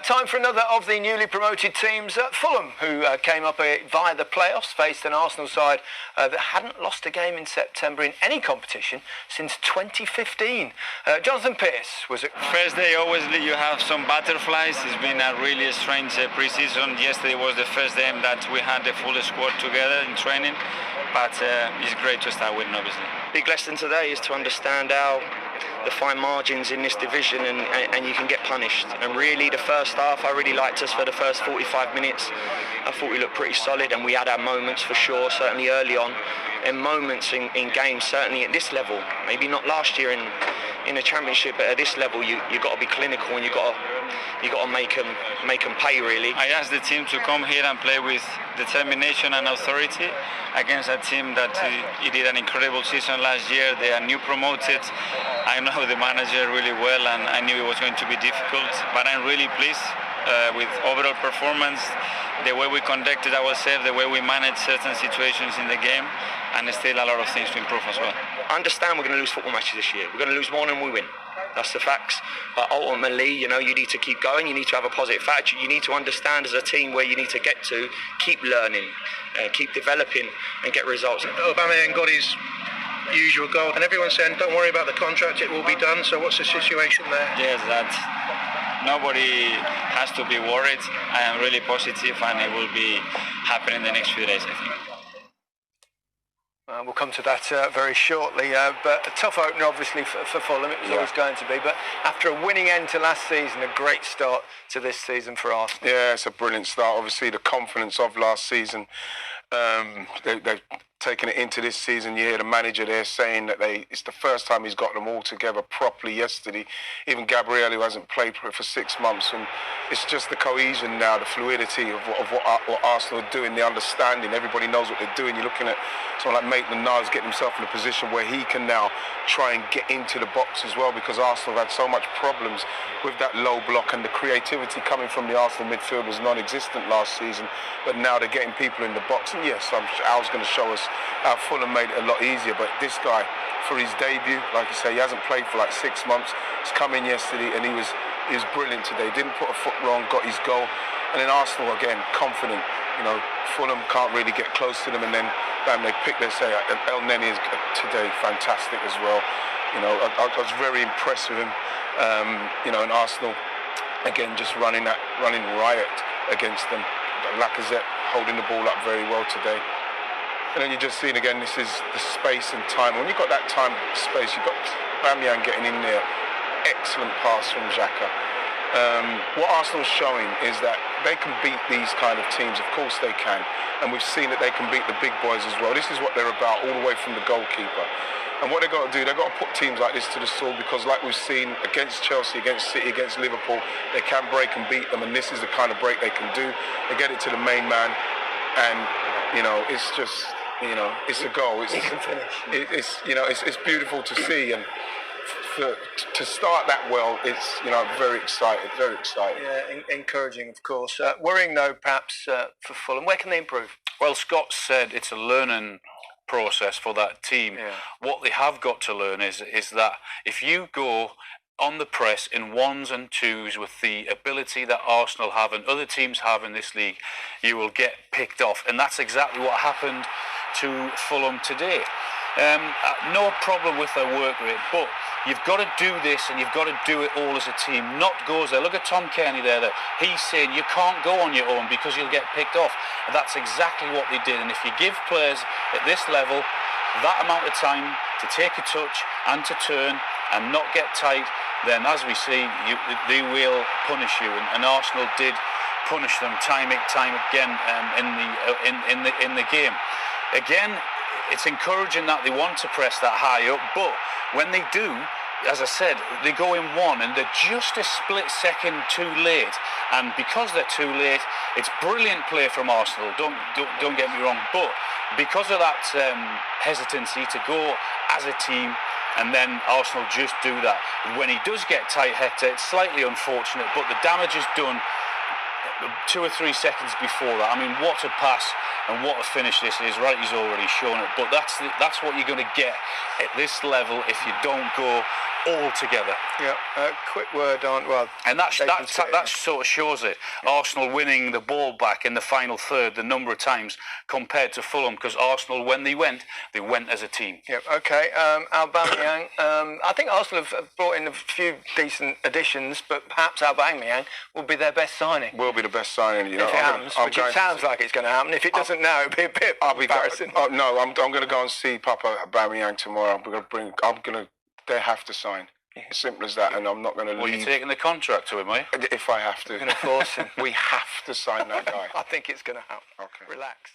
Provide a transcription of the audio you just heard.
Time for another of the newly promoted teams. Fulham, who came up via the playoffs, faced an Arsenal side that hadn't lost a game in September in any competition since 2015. Jonathan Pearce was at... First day, obviously, you have some butterflies. It's been a really strange pre-season. Yesterday was the first game that we had the full squad together in training, but it's great to start winning, obviously. Big lesson today is to understand how the fine margins in this division and you can get punished. And really the first half, I really liked us for the first 45 minutes. I thought we looked pretty solid and we had our moments for sure, certainly early on. And moments in games, certainly at this level, maybe not last year in the Championship, but at this level you've got to be clinical and you've got to make them pay, really. I asked the team to come here and play with determination and authority against a team that he did an incredible season last year. They are new promoted. I know the manager really well and I knew it was going to be difficult, but I'm really pleased with overall performance, the way we conducted ourselves, the way we managed certain situations in the game, and there's still a lot of things to improve as well. I understand we're going to lose football matches this year. We're going to lose more than we win. That's the facts. But ultimately, you know, you need to keep going. You need to have a positive attitude. You need to understand as a team where you need to get to, keep learning, keep developing and get results. Aubamayeng got his usual goal and everyone's saying don't worry about the contract, it will be done. So what's the situation there? Yes, that nobody has to be worried. I am really positive and it will be happening in the next few days, I think. We'll come to that very shortly, but a tough opener obviously for Fulham, it was always going to be, but after a winning end to last season, a great start to this season for Arsenal. Yeah, it's a brilliant start. Obviously the confidence of last season, they've taken it into this season. You hear the manager there saying that it's the first time he's got them all together properly yesterday. Even Gabriel, who hasn't played for 6 months, and it's just the cohesion now, the fluidity of what Arsenal are doing, the understanding. Everybody knows what they're doing. You're looking at someone like Maitland-Niles getting himself in a position where he can now try and get into the box as well, because Arsenal have had so much problems with that low block, and the creativity coming from the Arsenal midfield was non-existent last season, but now they're getting people in the box. And yes, Al's going to show us how Fulham made it a lot easier, but this guy, for his debut, like you say, he hasn't played for like 6 months. He's come in yesterday and he was brilliant today. Didn't put a foot wrong, got his goal. And then Arsenal again, confident. You know, Fulham can't really get close to them, and then bam, they pick. They say El Neni is today fantastic as well. You know, I was very impressed with him. You know, and Arsenal again just running riot against them. Lacazette holding the ball up very well today. And then you're just seeing again, this is the space and time. When you've got that time and space, you've got Aubameyang getting in there. Excellent pass from Xhaka. What Arsenal's showing is that they can beat these kind of teams. Of course they can. And we've seen that they can beat the big boys as well. This is what they're about, all the way from the goalkeeper. And what they've got to do, they've got to put teams like this to the sword, because like we've seen against Chelsea, against City, against Liverpool, they can break and beat them, and this is the kind of break they can do. They get it to the main man, and, you know, it's just... You know, it's a goal. It's beautiful to see, and to start that well, it's, you know, very excited, very excited. Yeah, encouraging, of course. Worrying though, perhaps for Fulham. Where can they improve? Well, Scott said it's a learning process for that team. Yeah. What they have got to learn is that if you go on the press in ones and twos with the ability that Arsenal have and other teams have in this league, you will get picked off, and that's exactly what happened to Fulham today. No problem with their work rate, but you've got to do this and you've got to do it all as a team, not goes there. Look at Tom Kearney there, that he's saying you can't go on your own because you'll get picked off, and that's exactly what they did. And if you give players at this level that amount of time to take a touch and to turn and not get tight, then as we see, they will punish you, and Arsenal did punish them time again in the game. Again, it's encouraging that they want to press that high up, but when they do, as I said, they go in one and they're just a split second too late, and because they're too late, it's brilliant play from Arsenal, don't get me wrong, but because of that hesitancy to go as a team, and then Arsenal just do that. When he does get tight, Hector, it's slightly unfortunate, but the damage is done 2 or 3 seconds before that. I mean, what a pass and what a finish this is. Right, he's already shown it, but that's what you're going to get at this level if you don't go all together. Yeah, quick word on, and that sort of shows it. Arsenal winning the ball back in the final third the number of times compared to Fulham, because Arsenal, when they went as a team. Yep, okay. Aubamayeng, I think Arsenal have brought in a few decent additions, but perhaps Aubamayeng will be their best signing. Will be the best signing, you know. If it happens, which it sounds like it's going to happen. If it doesn't now, it'll be a bit embarrassing. No, I'm going to go and see Papa Aubamayeng tomorrow. They have to sign. As simple as that, and I'm not going to leave. Well, you're taking the contract to him, are you? If I have to. We're going to force him. We have to sign that guy. I think it's going to happen. Okay. Relax.